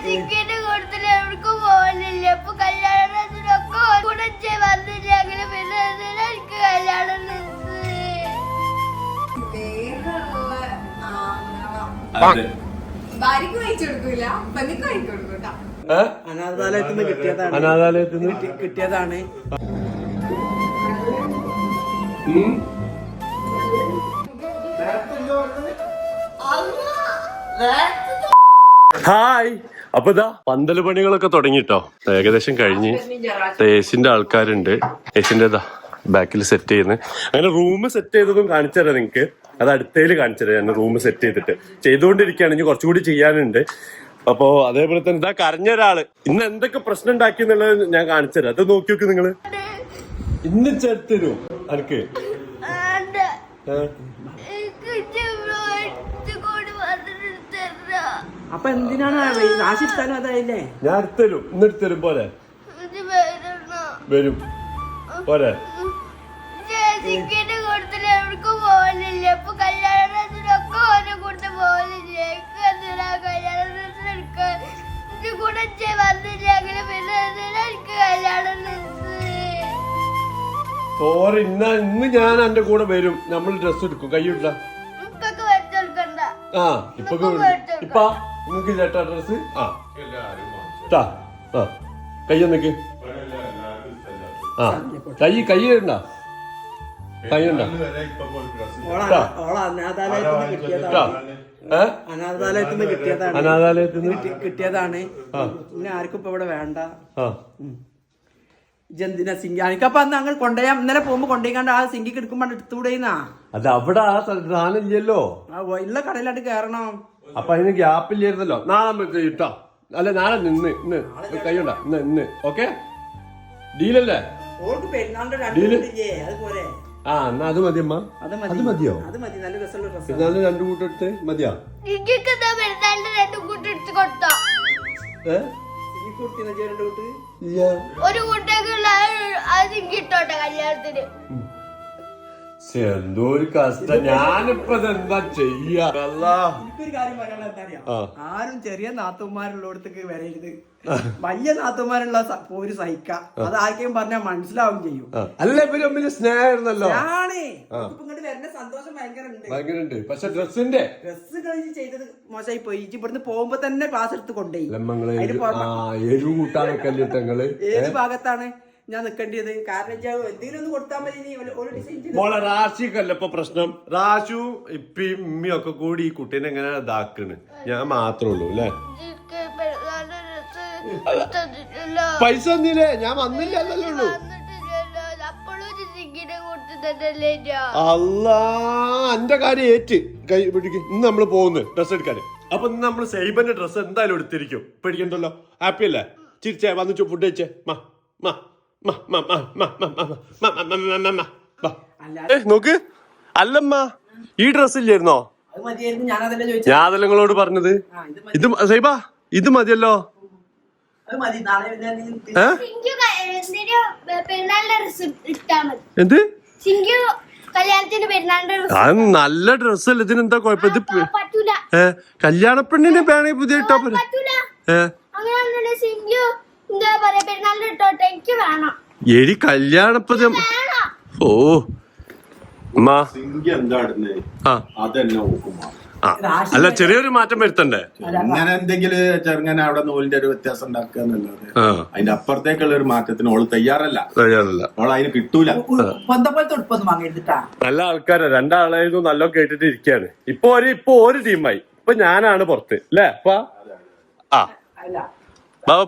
Ticket കൊടുത്തില്ല, എവിടേക്കും പോകാനില്ല. ഇപ്പൊ കല്യാണത്തിനൊക്കെ കൂടെ വന്നില്ല. അങ്ങനെ പിന്നെ എനിക്ക് കല്യാണം ഭാര്യക്ക് വായിച്ചു കൊടുക്കൂല, പെണ്ണിക്ക് വാങ്ങിച്ചു കൊടുക്കൂട്ടാ. അനാഥാലയത്തിൽ നിന്ന് കിട്ടിയതാണ്. അനാഥാലയത്തിൽ നിന്ന് കിട്ടിയതാണ്. ഹായ്. അപ്പൊ ഇതാ പന്തല് പണികളൊക്കെ തുടങ്ങിട്ടോ, ഏകദേശം കഴിഞ്ഞ്. ഏസിന്റെ ആൾക്കാരുണ്ട്. ഏസിന്റെ ബാക്കിൽ സെറ്റ് ചെയ്യുന്നത്. അങ്ങനെ റൂം സെറ്റ് ചെയ്തതും കാണിച്ചു തരാം നിങ്ങക്ക്. അത് അടുത്തേല് കാണിച്ചു തരാം. ഞാൻ റൂം സെറ്റ് ചെയ്തുകൊണ്ടിരിക്കുകയാണ്. ഇനി കുറച്ചുകൂടി ചെയ്യാനുണ്ട്. അപ്പോ അതേപോലെ തന്നെ ഇതാ കരഞ്ഞ ഒരാള് ഇന്ന് എന്തൊക്കെ പ്രശ്നം ഉണ്ടാക്കി എന്നുള്ളത് ഞാൻ കാണിച്ചു തരാം. അത് നോക്കി നോക്ക് നിങ്ങള്. ഇന്ന് ചേർത്തരൂ എനിക്ക്. അപ്പൊ എന്തിനാണ് ആശിത്താനും അതായില്ലേ? ഞാൻ എടുത്തരും. ഇന്ന് എടുത്തരും പോലെ വരും പോരെ. ടിക്കറ്റ് കൊടുത്തില്ല, എവിടേക്കും പോകാനില്ല. ഇപ്പൊ കല്യാണത്തിനൊക്കെ ഓരോ കൂട്ടം പോകാനില്ല. കല്യാണത്തിന് കൂടെ വന്നില്ല. അങ്ങനെ പിന്നെ എനിക്ക് കല്യാണം സോറി. ഇന്ന് ഞാൻ എന്റെ കൂടെ വരും. നമ്മൾ ഡ്രസ് എടുക്കും. കൈയിട്ട ആ ഇപ്പൊ നിങ്ങക്ക് ചേട്ടാ ഡ്രസ്. കയ്യൊന്നേക്ക്. ആ കൈ ഇടണ്ട. അനാഥാലയത്തിൽ നിന്ന് കിട്ടിയതാണ്. പിന്നെ ആർക്കും ഇപ്പൊ ഇവിടെ വേണ്ട. ജന്തിന സിംഗി എനിക്കപ്പൊ അന്ന് അങ്ങ് കൊണ്ടുപോയാ ഇന്നലെ പോകുമ്പോ കൊണ്ടുപോയിക്കാണ്ട് ആ സിംഗിക്ക് എടുക്കുമ്പോ എടുത്തുകൂടെന്നാ. അത് അവിടെ ആ സാധനം ഇല്ലല്ലോ. ഉള്ള കടയിലായിട്ട് കേറണം. അപ്പൊ അതിന് ഗ്യാപ്പില്ലായിരുന്നല്ലോ. നാളെ ഇട്ടോ. അല്ല നാളെ ഇന്ന് കൈയുണ്ട. ഇന്ന് ഓക്കെ ഡീലല്ലേ? ആ എന്നാ അത് മതി അമ്മ. അത് മതിയോ? അത് മതി. നല്ല രസമുള്ള ഡ്രസ്സ്. എന്നാലും രണ്ടു കൂട്ടം എടുത്ത് മതിയാ? ഒരു കൂട്ടേക്കുള്ള കിട്ടോട്ടെ കല്യാണത്തിന്. എന്തോ ഒരു കഷ്ടം. ഞാനിപ്പോ എന്താ ചെയ്യാ? എനിക്കൊരു കാര്യം പറയാനുള്ള എന്താ അറിയാം, ആരും ചെറിയ നാത്തുമാരുള്ളടത്തേക്ക് വരരുത്. വലിയ നാത്തുമാരുള്ള പോര് സഹിക്കാം. അത് ആർക്കും പറഞ്ഞാൽ മനസ്സിലാവും ചെയ്യും. അല്ല ഇവര് തമ്മിൽ സ്നേഹമായിരുന്നല്ലോ. ഇങ്ങോട്ട് വരുന്ന സന്തോഷം ഭയങ്കര. പക്ഷെ ഡ്രസ് കഴിഞ്ഞ് ചെയ്തത് മോശമായി പോയി. ഇവിടുന്ന് പോകുമ്പോ തന്നെ ക്ലാസ് എടുത്ത് കൊണ്ടുപോയി. ഏത് ഭാഗത്താണ് ഞാൻ നിക്കേണ്ടത്? കാരണം എന്തെങ്കിലും ഒന്ന് കൊടുത്താൽ മതി. മോളെ റാഷിക്കല്ല ഇപ്പൊ പ്രശ്നം. റാഷു ഇപ്പിയും ഉമ്മയും ഒക്കെ കൂടി ഈ കുട്ടീനെ എങ്ങനെ ഇതാക്കണ്. ഞാൻ മാത്രമേ ഉള്ളൂ അല്ലേ? പൈസ ഒന്നില്ലേ? ഞാൻ വന്നില്ലല്ലേ ഉള്ളൂ. അല്ലാ എന്റെ കാര്യം ഏറ്റ് കൈ പിടിക്ക്. ഇന്ന് നമ്മള് പോകുന്നു ഡ്രസ് എടുക്കാന്. അപ്പൊ ഇന്ന് നമ്മള് സൈബന്റെ ഡ്രസ് എന്തായാലും എടുത്തിരിക്കും. പേടിക്കണ്ടല്ലോ. ഹാപ്പി അല്ലേ? ചിരിച്ചേ വന്നു ഫുഡ് കഴിച്ചേ. നോക്ക്. അല്ലമ്മ ഈ ഡ്രസ് ഇല്ലായിരുന്നോ? ഞാൻ അതല്ല നിങ്ങളോട് പറഞ്ഞത്. ഇത് സൈബ ഇത് മതിയല്ലോ. എന്ത് അത് നല്ല ഡ്രസ്സല്ലേ? ഇതിനെന്താ കുഴപ്പം? ഇത് കല്യാണ പെണ്ണിനെ വേണേ പുതിയ ഇട്ടാ പോലെ. എടി കല്യാണപ്പത് ഓ അല്ല ചെറിയൊരു മാറ്റം വരുത്തണ്ടേ? അങ്ങനെ എന്തെങ്കിലും ചെറുങ്ങനെ അവിടെ നൂലിന്റെ ഒരു വ്യത്യാസം ഉണ്ടാക്കുകന്നല്ലാതെ അതിന്റെ അപ്പുറത്തേക്കുള്ള ഒരു മാറ്റത്തിന് ഓള് തയ്യാറല്ല. ഓൾ അതിന് കിട്ടൂല. നല്ല ആൾക്കാരാ. രണ്ടാളായിരുന്നു നല്ല കേട്ടിട്ട് ഇരിക്കാണ്. ഇപ്പൊ ഒരു ടീമായി. ഇപ്പൊ ഞാനാണ് പുറത്ത് അല്ലേ? അപ്പൊ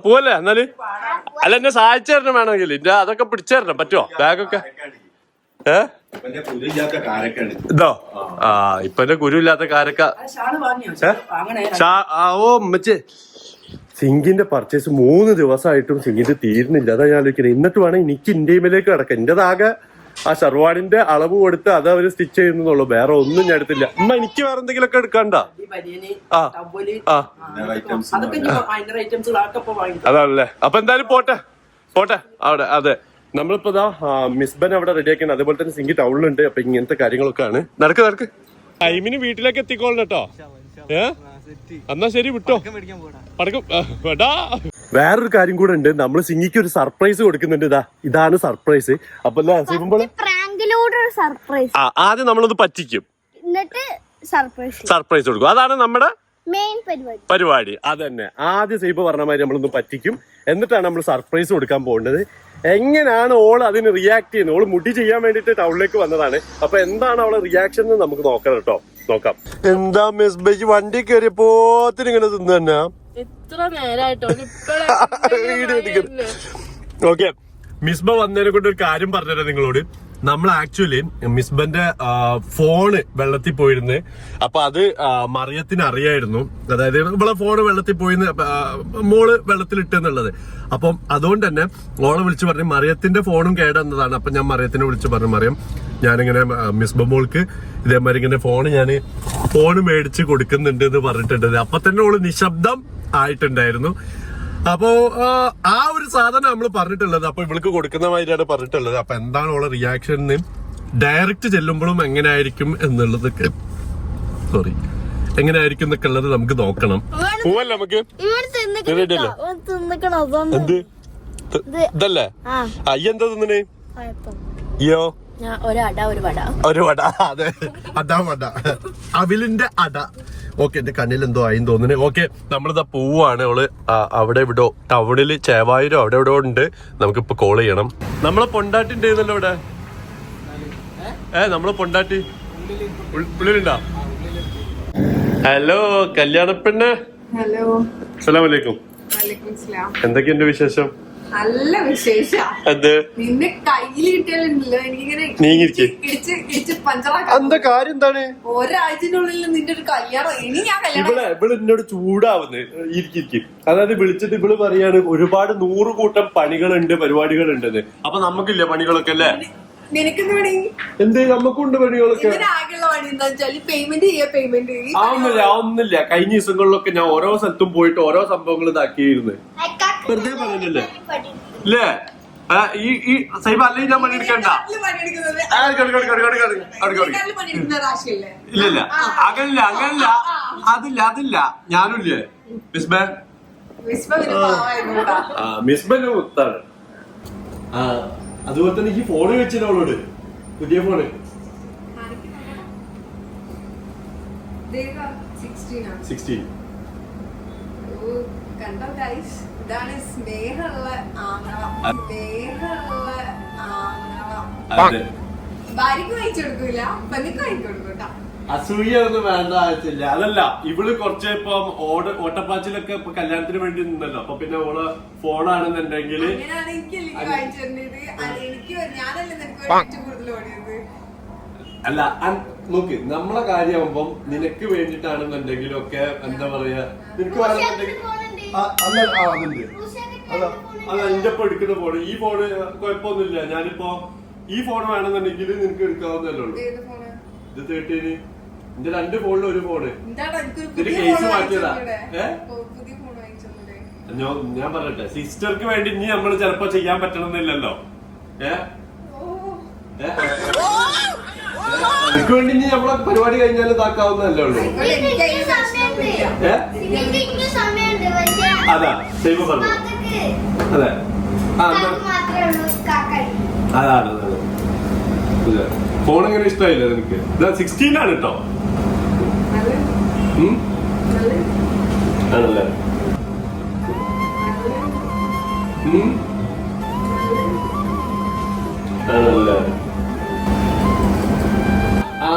പോവല്ലേ? എന്നാല് അല്ല എന്നെ സഹായിച്ചു തരണം വേണമെങ്കിൽ. അതൊക്കെ പിടിച്ചു തരണം പറ്റുമോ? ബാഗൊക്കെ ഇതോ? ആ ഇപ്പൊ എന്റെ കുരു ഇല്ലാത്ത കാരക്ക. ഓ മച്ചേ സിങ്കിന്റെ പർച്ചേസ് 3 ദിവസമായിട്ടും സിങ്കിന്റെ തീരുന്നില്ല. അതാ ഞാൻ ആലോചിക്കുന്നത്. എന്നിട്ട് വേണം എനിക്ക് ഇന്ത്യയിലേക്ക് കിടക്കാം. എന്റേതാകെ ആ ഷർവാടിന്റെ അളവ് കൊടുത്ത് അത് അവര് സ്റ്റിച്ച് ചെയ്യുന്നുള്ളൂ. വേറെ ഒന്നും ഞാൻ എടുത്തില്ല. അമ്മ എനിക്ക് വേറെ എന്തെങ്കിലും ഒക്കെ എടുക്കണ്ട. അതാണല്ലേ? അപ്പൊ എന്തായാലും പോട്ടെ അവിടെ. അതെ നമ്മളിപ്പോ മിസ്ബൻ അവിടെ റെഡിയാക്കിയാണ്. അതേപോലെ തന്നെ സിങ്കി ടൗണിലുണ്ട്. അപ്പൊ ഇങ്ങനത്തെ കാര്യങ്ങളൊക്കെ ആണ്. നടക്ക് ടൈമിന് വീട്ടിലേക്ക് എത്തിക്കോളണം കേട്ടോ. എന്നാ ശരി വിട്ടോ. പടക്കം വേണ്ടാ. വേറൊരു കാര്യം കൂടെ ഉണ്ട്, നമ്മള് സിംഗിക്ക് ഒരു സർപ്രൈസ് കൊടുക്കുന്നുണ്ട്. ഇതാണ് സർപ്രൈസ്. അപ്പൊ ആദ്യം നമ്മളൊന്ന് പറ്റിക്കും, എന്നിട്ട് സർപ്രൈസ് കൊടുക്കും. അതാണ് നമ്മുടെ മെയിൻ പരിപാടി. അതന്നെ ആദ്യം സൈബ് പറഞ്ഞ മാതിരി നമ്മളൊന്ന് പറ്റിക്കും, എന്നിട്ടാണ് നമ്മൾ സർപ്രൈസ് കൊടുക്കാൻ പോകുന്നത്. എങ്ങനെയാണ് ഓള് അതിന് റിയാക്ട് ചെയ്യുന്നത്? ഓള് മുടി ചെയ്യാൻ വേണ്ടിട്ട് ടൗണിലേക്ക് വന്നതാണ്. അപ്പൊ എന്താണ് അവളെ റിയാക്ഷൻ എന്ന് നമുക്ക് നോക്കണം കേട്ടോ. നോക്കാം. എന്താ മിസ് ബൈക്ക് വണ്ടി കയറിയപ്പോത്തിന് ഇങ്ങനെ തിന്നു തന്നെ. ഓക്കെ, മിസ്ബ വന്നതിനെ കൊണ്ട് ഒരു കാര്യം പറഞ്ഞുതരാം നിങ്ങളോട്. നമ്മൾ ആക്ച്വലി മിസ്ബന്റെ ഫോണ് വെള്ളത്തിൽ പോയിരുന്നു. അപ്പൊ അത് മറിയത്തിന് അറിയായിരുന്നു. അതായത് ഇവളെ ഫോണ് വെള്ളത്തിൽ പോയിന്ന് മോള് വെള്ളത്തിലിട്ടെന്നുള്ളത്. അപ്പം അതുകൊണ്ട് തന്നെ ഓളെ വിളിച്ചു പറഞ്ഞു മറിയത്തിന്റെ ഫോണും കേടെന്നതാണ്. അപ്പൊ ഞാൻ മറിയത്തിനെ വിളിച്ചു പറഞ്ഞു, മറിയം ഞാനിങ്ങനെ മിസ്ബ മോൾക്ക് ഇതേമാതിരി ഇങ്ങനെ ഫോണ് മേടിച്ച് കൊടുക്കുന്നുണ്ട് എന്ന് പറഞ്ഞിട്ടുണ്ട്. അപ്പൊ തന്നെ ഓള് നിശബ്ദം ആയിട്ടുണ്ടായിരുന്നു. അപ്പോ ആ ഒരു സാധനം നമ്മൾ പറഞ്ഞിട്ടുള്ളത്. അപ്പൊ ഇവൾക്ക് കൊടുക്കുന്ന മാതിരിയാണ് പറഞ്ഞിട്ടുള്ളത്. അപ്പൊ എന്താണ് ഉള്ള റിയാക്ഷൻ ഡയറക്റ്റ് ചെല്ലുമ്പോഴും എങ്ങനെയായിരിക്കും എന്നുള്ളതൊക്കെ എങ്ങനെയായിരിക്കും എന്നൊക്കെ ഉള്ളത് നമുക്ക് നോക്കണം. പോവല്ലേ നമുക്ക്? എന്ത് ഇതല്ലേ അയ്യെന്താ തിന്നണേ? അയ്യോ ഒരു വട. അതെ, അതാ വട, അവിലിന്റെ അട. ഓക്കെ, എന്റെ കണ്ണിൽ എന്തോ ആയി തോന്നുന്നു. ഓക്കെ, നമ്മളിതാ പോവാണ്. അവള് അവിടെ എവിടോ ടൗണില് ചേവായൂരോ അവിടെ എവിടോ ഉണ്ട്. നമുക്കിപ്പോ കോൾ ചെയ്യണം. നമ്മളെ പൊണ്ടാട്ടി ഉണ്ടായിരുന്നല്ലോ ഇവിടെ. നമ്മളെ പൊണ്ടാട്ടി ഉള്ളിലുണ്ടാ? ഹലോ കല്യാണപ്പെണ്ണ്. ഹലോ, അസ്സലാമലൈക്കും. എന്തൊക്കെയുണ്ട് വിശേഷം? നല്ല വിശേഷം. അത് നിന്റെ കയ്യിൽ കിട്ടിയാലുണ്ടല്ലോ എനിക്കിങ്ങനെ ഇടിച്ച് പഞ്ചറാക്കാൻ. എന്താ കാര്യം? എന്താണ് ഒരാഴ്ചനുള്ളിൽ നിന്റെ ഒരു കല്യാണം? ഇനി ഞാൻ കല്യാണം. ഇവള് എന്നോട് ചൂടാവുന്നത് ഇരിക്കും. അതായത് വിളിച്ചിട്ട് ഇവള് പറയാണ് ഒരുപാട് 100 കൂട്ടം പണികളുണ്ട്, പരിപാടികളുണ്ടെന്ന്. അപ്പൊ നമുക്കില്ല പണികളൊക്കെ അല്ലേ? നിനക്കെന്ത് പണി? എന്ത് നമുക്കുണ്ട് പണികളൊക്കെ. ആകെയുള്ള പണി എന്താ വെച്ചാൽ പേയ്മെന്റ് ഒന്നുമില്ല. കഴിഞ്ഞ ദിവസങ്ങളിലൊക്കെ ഞാൻ ഓരോ സ്ഥലത്തും പോയിട്ട് ഓരോ സംഭവങ്ങൾ ഇതാക്കിയിരുന്നു. വെറുതെ പറഞ്ഞല്ലേ ഇല്ലേ? ഈ സൈബ അല്ലെങ്കിൽ ഞാൻ പണിയെടുക്കണ്ട. ഇല്ലല്ല, അങ്ങനല്ല. അതില്ല ഞാനുമില്ലേ മിസ്ബ മിസ്ബന്റെ മുത്താണ്. അതുപോലെ തന്നെ ഈ ഫോണ് വെച്ചില്ല അവളോട്, പുതിയ ഫോണ് 16. കണ്ടോ ഗൈസ്, ഇതാണ് സ്നേഹമുള്ള ആങ്ങള. ഭാര്യക്ക് വാങ്ങിച്ചു കൊടുക്കൂല, പെണ്ണിക്ക് വാങ്ങിച്ചു കൊടുക്കൂട്ടാ. അസൂയൊന്നും വേണ്ട ആവശ്യമില്ല. അതല്ല, ഇവള് കുറച്ച് ഇപ്പം ഓട്ടപ്പാച്ചിലൊക്കെ ഇപ്പൊ കല്യാണത്തിന് വേണ്ടി നിന്നല്ലോ. അപ്പൊ പിന്നെ ഓള് ഫോണാണെന്നുണ്ടെങ്കിൽ അല്ല നോക്ക്, നമ്മളെ കാര്യമാകുമ്പം നിനക്ക് വേണ്ടിട്ടാണെന്നുണ്ടെങ്കിലും ഒക്കെ എന്താ പറയാ, നിനക്ക് അതുണ്ട്. അല്ല എന്റെ ഇപ്പൊ എടുക്കുന്ന ഫോണ്, ഈ ഫോണ് കുഴപ്പമൊന്നുമില്ല. ഞാനിപ്പോ ഈ ഫോൺ വേണമെന്നുണ്ടെങ്കിൽ നിനക്ക് എടുക്കാവുന്നല്ലേ ഉള്ളൂ. ഇത് 13 എന്റെ 2 ഫോണിൽ ഒരു ഫോണ്. ഇതിന്റെ കേസ് മാറ്റിയതാ. ഞാൻ പറയട്ടെ, സിസ്റ്റർക്ക് വേണ്ടി ഇനി നമ്മള് ചിലപ്പോ ചെയ്യാൻ പറ്റണമെന്നില്ലല്ലോ. എനിക്ക് വേണ്ടി ഇനി നമ്മളെ പരിപാടി കഴിഞ്ഞാൽ ഇതാക്കാവുന്നല്ലേ ഉള്ളൂ. അതാ സൈബ പറഞ്ഞു. അതെ, അതാണ് ഫോൺ എങ്ങനെ ഇഷ്ടമായില്ല നിനക്ക്? 16 ആണ് കേട്ടോ. ആണല്ലേ? ആണല്ലേ?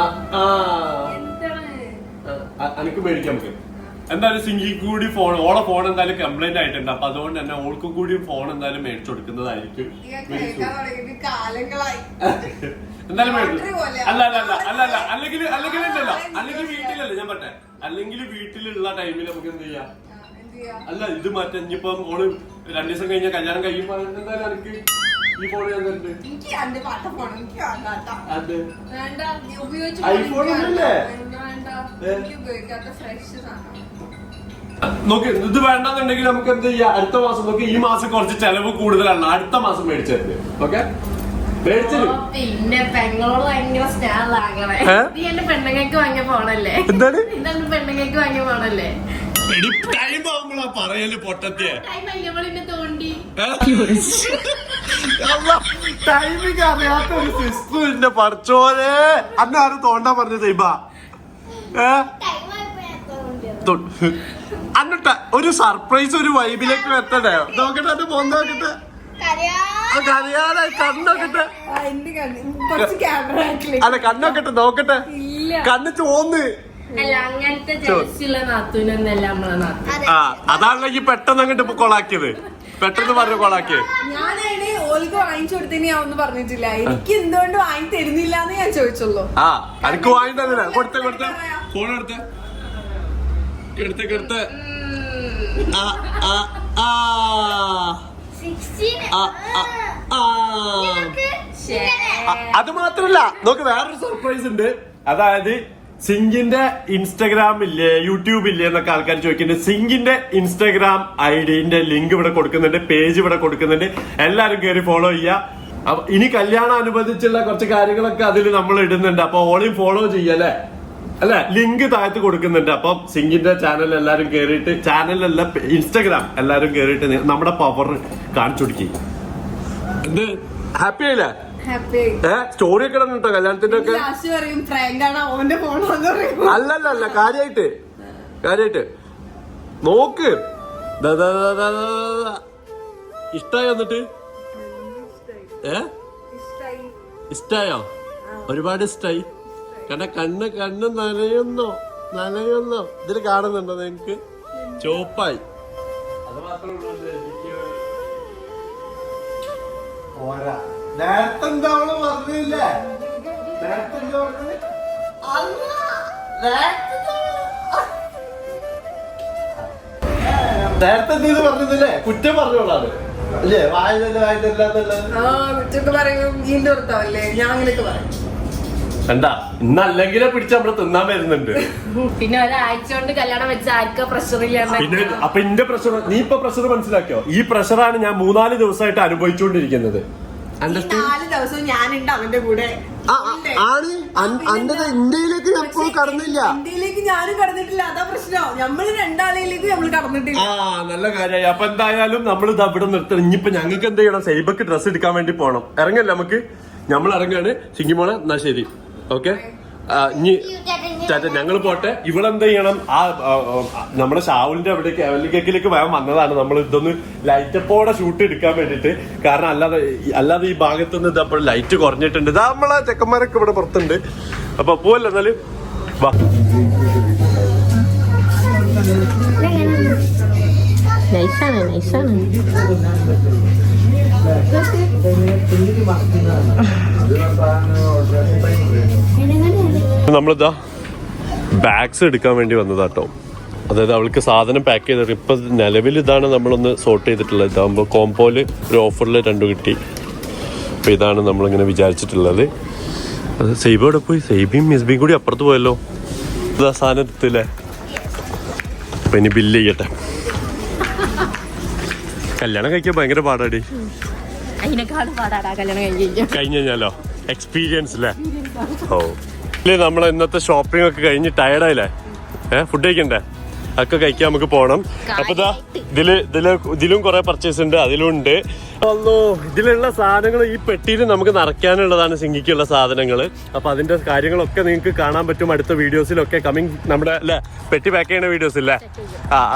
എനിക്ക് മേടിക്കാം നമുക്ക്. എന്തായാലും സിംഗിക്ക് കൂടി ഫോൺ, ഓളെ ഫോൺ എന്തായാലും കംപ്ലൈന്റ് ആയിട്ടുണ്ട്. അപ്പൊ അതുകൊണ്ട് തന്നെ ഓൾക്കും കൂടി ഫോൺ എന്തായാലും മേടിച്ചു കൊടുക്കുന്നതായിരിക്കും. എന്തായാലും അല്ലെങ്കിൽ വീട്ടിലല്ലേ ഞാൻ പറഞ്ഞെ, അല്ലെങ്കിൽ വീട്ടിലുള്ള ടൈമിൽ നമുക്ക് എന്ത് ചെയ്യാം? അല്ല ഇത് മറ്റേ ഇനിയിപ്പം ഓള് 2 ദിവസം കഴിഞ്ഞ കല്യാണം കഴിയുമ്പോ എന്തായാലും എനിക്ക് ഈ ഫോൺ ഞാൻ ഐഫോൺ നോക്ക്. ഇത് വേണ്ടെന്നുണ്ടെങ്കിൽ നമുക്ക് എന്ത് ചെയ്യാം? അടുത്ത മാസം നോക്കി. ഈ മാസം കുറച്ച് ചെലവ് കൂടുതലാണ്, അടുത്ത മാസം മേടിച്ചത്. ഓക്കെ, പിന്നെ പെങ്ങളോട് ഭയങ്കര സ്റ്റാളാകണേ. നീ എന്റെ പെണ്ണുങ്ങൾക്ക് വാങ്ങിയ ഫോണല്ലേ? എന്താണ് ഇതെന്റെ പെണ്ണുങ്ങൾക്ക് വാങ്ങിയ ഫോണല്ലേ? ടൈം ആവുമ്പോഴാ പറയല് പൊട്ടത്തിയെ. തോണ്ടി ടൈമിങ് അറിയാത്ത ഒരു സിസ്റ്ററിന്റെ പഠിച്ചോനെ അന്ന് ആരും തോണ്ടാൻ പറഞ്ഞു സൈബ. അന്നിട്ട ഒരു സർപ്രൈസ് ഒരു വൈബിലേക്ക് വരട്ടെ. നോക്കട്ടെ അത് പോന്ന് നോക്കട്ടെ. കരയാതെ കണ്ണൊക്കട്ടെ. അല്ല കണ്ണൊക്കട്ടെ നോക്കട്ടെ. കണ്ണ് ചോന്ന്. അല്ല അങ്ങനത്തെ ജേഴ്സിയുള്ള നാത്തൂനൊന്നല്ല നമ്മളെ നാത്തൂൻ. ആ അതാണല്ലോ ഈ പെട്ടെന്ന് അങ്ങോട്ട് കൊളാക്കിയത്. പെട്ടെന്ന് പറഞ്ഞു കൊളാക്കിയത്. ഞാനാണ് ഓലിക്ക് വാങ്ങിച്ചു കൊടുത്തതിന് ഞാൻ ഒന്നും പറഞ്ഞിട്ടില്ല. എനിക്ക് എന്തുകൊണ്ട് വാങ്ങി തരുന്നില്ല എന്ന് ഞാൻ ചോദിച്ചുള്ളൂ. ആ എനിക്ക് വാങ്ങി തന്നില്ല. കൊടുത്ത ഫോൺ എടുത്ത അത് മാത്രല്ല നോക്ക് വേറൊരു സർപ്രൈസ് ഉണ്ട്. അതായത് സിങ്കിന്റെ ഇൻസ്റ്റഗ്രാം ഇല്ലേ യൂട്യൂബ് ഇല്ലേ എന്നൊക്കെ ആൾക്കാർ ചോദിക്കുന്നുണ്ട്. സിങ്കിന്റെ ഇൻസ്റ്റഗ്രാം ഐഡിന്റെ ലിങ്ക് ഇവിടെ കൊടുക്കുന്നുണ്ട്, പേജ് ഇവിടെ കൊടുക്കുന്നുണ്ട്. എല്ലാരും കയറി ഫോളോ ചെയ്യുക. ഇനി കല്യാണം അനുബന്ധിച്ചുള്ള കുറച്ച് കാര്യങ്ങളൊക്കെ അതിൽ നമ്മൾ ഇടുന്നുണ്ട്. അപ്പൊ ഓളെയും ഫോളോ ചെയ്യല്ലേ അല്ലെ. ലിങ്ക് താഴത്ത് കൊടുക്കുന്നുണ്ട്. അപ്പം സിങ്കിന്റെ ചാനൽ എല്ലാരും കേറിയിട്ട്, ചാനലല്ല ഇൻസ്റ്റഗ്രാം എല്ലാരും കേറിയിട്ട് നമ്മുടെ പവർ കാണിച്ചു കൊടുക്കുക. എന്ത് ഹാപ്പി ആയില്ലേ? സ്റ്റോറി ഒക്കെ ഇടണം കേട്ടോ കല്യാണത്തിന്റെ ഒക്കെ. അല്ലല്ല കാര്യായിട്ട് നോക്ക്. ഇഷ്ടായോ? എന്നിട്ട് ഇഷ്ടായോ? ഒരുപാട് ഇഷ്ടായി. കണ്ണ് നനയുന്നോ ഇതില് കാണുന്നുണ്ടോ നിങ്ങക്ക്? ചോപ്പായി. അത് മാത്രമേ നേരത്തെ എന്താ അവള് പറഞ്ഞില്ലേ? നേരത്തെ എന്തെങ്കിലും പറഞ്ഞില്ലേ? കുറ്റം പറഞ്ഞോളാണ് അല്ലേ? കുറ്റൊക്കെ പറയും. ഇതിന്റെ ഭർത്താവല്ലേ ഞാൻ അങ്ങനെയൊക്കെ പറയും. എന്താ ഇന്നല്ലെങ്കിലെ പിടിച്ച് നമ്മള് തിന്നാൻ വരുന്നുണ്ട്. പിന്നെ ഒരാഴ്ച കൊണ്ട് കല്യാണം വെച്ച ആർക്കാ പ്രഷർ ഇല്ലാണ്ട്. പിന്നെ അപ്പൊ ഇന്റെ പ്രഷർ നീ ഇപ്പൊ പ്രഷർ മനസ്സിലാക്കിയോ? ഈ പ്രഷറാണ് ഞാൻ 3-4 ദിവസമായിട്ട് അനുഭവിച്ചുകൊണ്ടിരിക്കുന്നത്. 4 ദിവസം ഞാനുണ്ട് അവന്റെ കൂടെ. ഇന്ത്യയിലേക്ക് എപ്പോഴും കടന്നില്ല. ഇന്ത്യയിലേക്ക് ഞാനും കടന്നിട്ടില്ല. അതാ പ്രശ്നം. നമ്മള് രണ്ടാളിലേക്ക് നമ്മൾ കടന്നിട്ടില്ല. നല്ല കാര്യമായി. അപ്പൊ എന്തായാലും നമ്മൾ ഇത് അവിടെ നിർത്തണം. ഇനിയിപ്പോ ഞങ്ങൾക്ക് എന്ത് ചെയ്യണം? സൈബക്ക് ഡ്രസ്സ് എടുക്കാൻ വേണ്ടി പോണം. ഇറങ്ങല്ലേ നമുക്ക്? നമ്മൾ ഇറങ്ങാണ്. സിംഗിമോളെ എന്നാ ശരി. ഓക്കെ ഇനി ഞങ്ങൾ പോട്ടെ. ഇവളെന്ത് ചെയ്യണം? നമ്മുടെ ഷാവുലിന്റെ അവിടെ കേക്കിലേക്ക് വേഗം വന്നതാണ്. നമ്മൾ ഇതൊന്ന് ലൈറ്റപ്പോടെ ഷൂട്ട് എടുക്കാൻ വേണ്ടിട്ട്. കാരണം അല്ലാതെ ഈ ഭാഗത്തുനിന്ന് ഇതപ്പോൾ ലൈറ്റ് കുറഞ്ഞിട്ടുണ്ട്. ഇതാ നമ്മളെ ചെക്കന്മാരൊക്കെ ഇവിടെ പുറത്തുണ്ട്. അപ്പൊ പോവല്ലോ എന്നാല് വാ. നമ്മളിതാ ബാഗ്സ് എടുക്കാൻ വേണ്ടി വന്നതാട്ടോ. അതായത് അവൾക്ക് സാധനം പാക്ക് ചെയ്തിട്ട് ഇപ്പൊ നിലവിൽ ഇതാണ് നമ്മളൊന്ന് സോർട്ട് ചെയ്തിട്ടുള്ളത്. ഇതാകുമ്പോൾ കോംപോയില് ഒരു ഓഫറിൽ 2 കിട്ടി. അപ്പൊ ഇതാണ് നമ്മളിങ്ങനെ വിചാരിച്ചിട്ടുള്ളത്. അത് സൈബ ഇവിടെ പോയി? സൈബിയും മിസ്ബിയും കൂടി അപ്പുറത്ത് പോയല്ലോ. ഇതാ സാധനം എടുത്തില്ലേ? അപ്പൊ ഇനി ബില്ല് ചെയ്യട്ടെ. കല്യാണം കഴിക്കാൻ ഭയങ്കര പാടാടി. കഴിഞ്ഞു കഴിഞ്ഞാലോ എക്സ്പീരിയൻസ് അല്ലേ? ഓ ഇല്ലേ നമ്മളെ ഇന്നത്തെ ഷോപ്പിംഗ് ഒക്കെ കഴിഞ്ഞ് ടയർഡായില്ലേ? ഫുഡ് കഴിക്കണ്ടേ? ഒക്കെ കഴിക്കാൻ നമുക്ക് പോണം. അപ്പൊ ഇതാ ഇതിലും കുറെ പർച്ചേസ് ഉണ്ട്. അതിലും ഉണ്ട്. അല്ലോ ഇതിലുള്ള സാധനങ്ങൾ ഈ പെട്ടിയിൽ നമുക്ക് നിറയ്ക്കാനുള്ളതാണ് സിങ്കിക്കുള്ള സാധനങ്ങൾ. അപ്പൊ അതിന്റെ കാര്യങ്ങളൊക്കെ നിങ്ങൾക്ക് കാണാൻ പറ്റും അടുത്ത വീഡിയോസിലൊക്കെ. കമ്മിങ് നമ്മുടെ അല്ലെ പെട്ടി പാക്ക് ചെയ്യുന്ന വീഡിയോസ് ഇല്ലേ?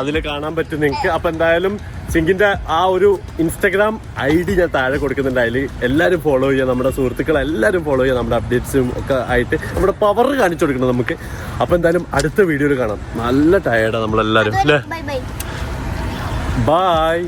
അതിൽ കാണാൻ പറ്റും നിങ്ങൾക്ക്. അപ്പൊ എന്തായാലും സിങ്കിന്റെ ആ ഒരു ഇൻസ്റ്റാഗ്രാം ID ഞാൻ താഴെ കൊടുക്കുന്നുണ്ട്. അതിൽ എല്ലാവരും ഫോളോ ചെയ്യുക. നമ്മുടെ സുഹൃത്തുക്കൾ എല്ലാവരും ഫോളോ ചെയ്യുക. നമ്മുടെ അപ്ഡേറ്റ്സും ഒക്കെ ആയിട്ട് നമ്മുടെ പവർ കാണിച്ചു കൊടുക്കണം നമുക്ക്. അപ്പൊ എന്തായാലും അടുത്ത വീഡിയോയിൽ കാണാം. നല്ല ടയേർഡാണ് നമ്മളെല്ലാരും അല്ലേ? ബൈ.